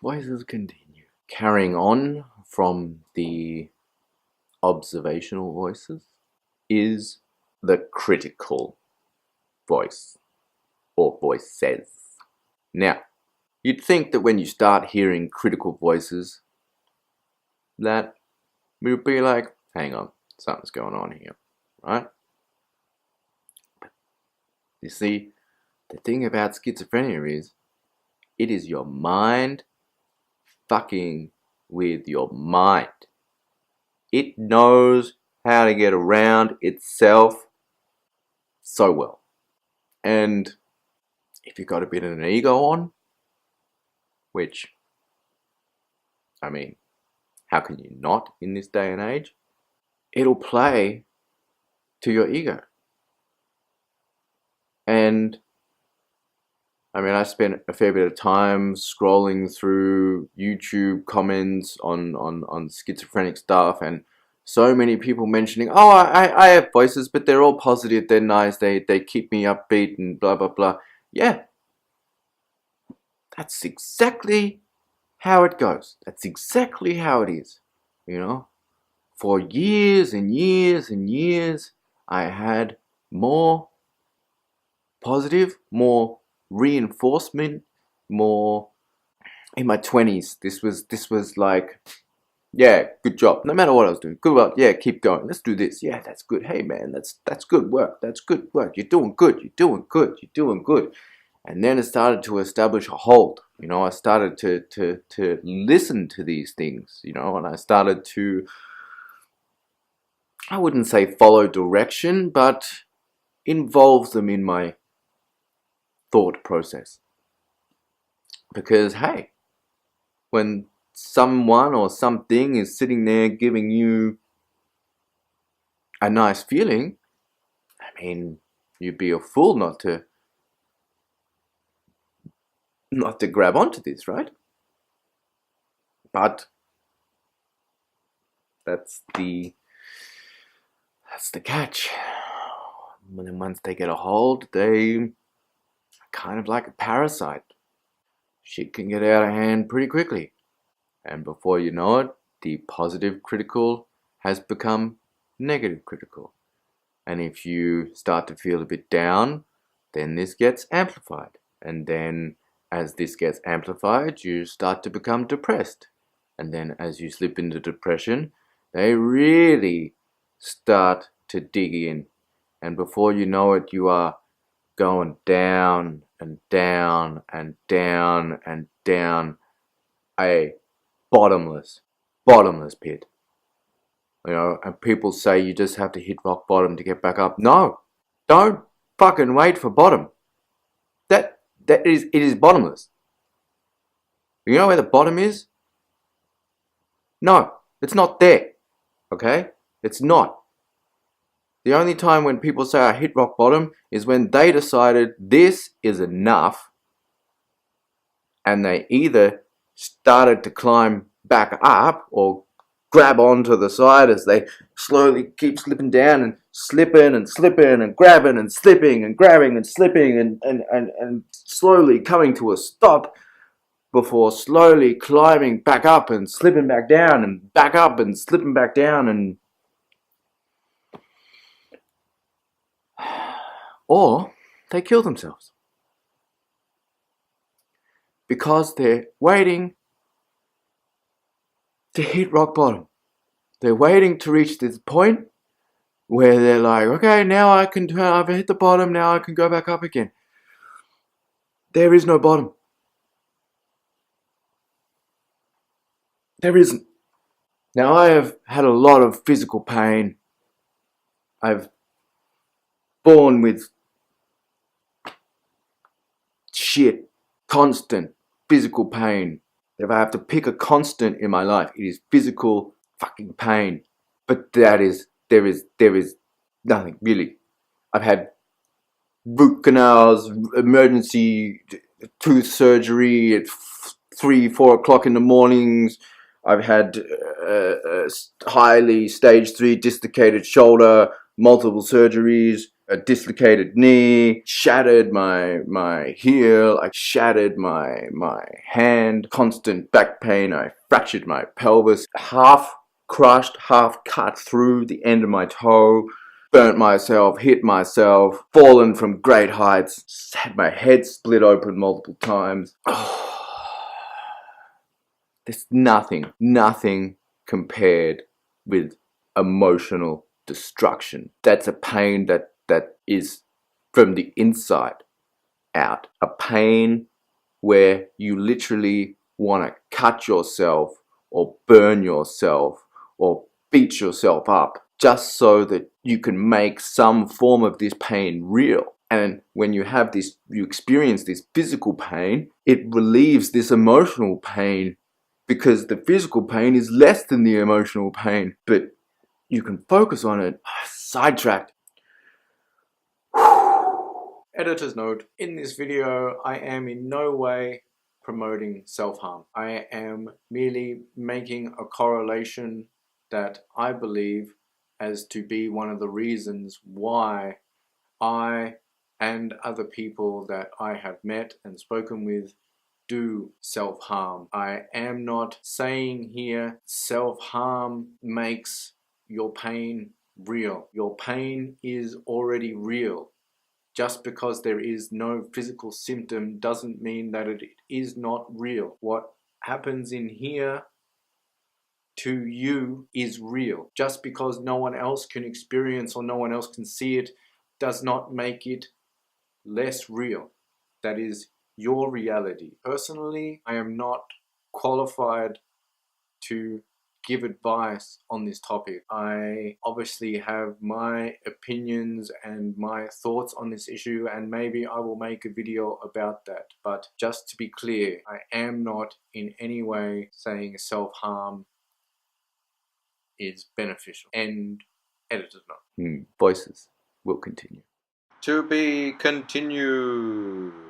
Voices continue. Carrying on from the observational voices is the critical voice or voices. Now, you'd think that when you start hearing critical voices, that we would be like, hang on, something's going on here, right? You see, the thing about schizophrenia is, it is your mind fucking with your mind. It knows how to get around itself so well. And if you've got a bit of an ego on, which, I mean, how can you not in this day and age? It'll play to your ego. And I mean, I spent a fair bit of time scrolling through YouTube comments on schizophrenic stuff, and so many people mentioning, oh, I have voices, but they're all positive, they're nice, they keep me upbeat and blah, blah, blah. Yeah, that's exactly how it goes. That's exactly how it is, you know. For years and years and years, I had more positive, more reinforcement, more in my 20s. This was like, yeah, good job. No matter what I was doing, good work. Yeah, keep going. Let's do this. Yeah, that's good. Hey man, that's good work. That's good work. You're doing good. You're doing good. You're doing good. And then it started to establish a hold. You know, I started to listen to these things. You know, and I started to, I wouldn't say follow direction, but involve them in my thought process. Because hey, when someone or something is sitting there giving you a nice feeling, I mean, you'd be a fool not to grab onto this, right? But that's the catch. And once they get a hold, they are kind of like a parasite. Shit can get out of hand pretty quickly. And before you know it, the positive critical has become negative critical. And if you start to feel a bit down, then this gets amplified. And then as this gets amplified, you start to become depressed. And then as you slip into depression, they really start to dig in. And before you know it, you are going down and down and down and down a bottomless pit. You know, and people say you just have to hit rock bottom to get back up. No, don't fucking wait for bottom. It is bottomless. You know where the bottom is? No, it's not there. Okay? It's not. The only time when people say I hit rock bottom is when they decided this is enough, and they either started to climb back up or grab onto the side as they slowly keep slipping down and slipping and slipping and grabbing and slipping and grabbing and slipping and slowly coming to a stop before slowly climbing back up and slipping back down and back up and slipping back down, and or they kill themselves because they're waiting to hit rock bottom. They're waiting to reach this point where they're like, okay, now I can turn, I've hit the bottom, now I can go back up again. There is no bottom. There isn't. Now I have had a lot of physical pain. I've born with shit, constant physical pain. If I have to pick a constant in my life, it is physical fucking pain. But there is nothing really. I've had root canals, emergency tooth surgery at 3-4 o'clock in the mornings. I've had highly stage 3 dislocated shoulder, multiple surgeries. a dislocated knee, shattered my heel, I shattered my hand, constant back pain, I fractured my pelvis, half crushed, half cut through the end of my toe, burnt myself, hit myself, fallen from great heights, had my head split open multiple times. There's nothing compared with emotional destruction. That's a pain that is from the inside out. A pain where you literally want to cut yourself or burn yourself or beat yourself up just so that you can make some form of this pain real. And when you have this, you experience this physical pain, it relieves this emotional pain because the physical pain is less than the emotional pain, but you can focus on it. Sidetracked. Editor's note, in this video, I am in no way promoting self-harm. I am merely making a correlation that I believe as to be one of the reasons why I and other people that I have met and spoken with do self-harm. I am not saying here self-harm makes your pain real. Your pain is already real. Just because there is no physical symptom doesn't mean that it is not real. What happens in here to you is real. Just because no one else can experience or no one else can see it does not make it less real. That is your reality. Personally, I am not qualified to give advice on this topic. I obviously have my opinions and my thoughts on this issue, and maybe I will make a video about that. But just to be clear, I am not in any way saying self-harm is beneficial. End editor's note. Voices will continue. To be continued.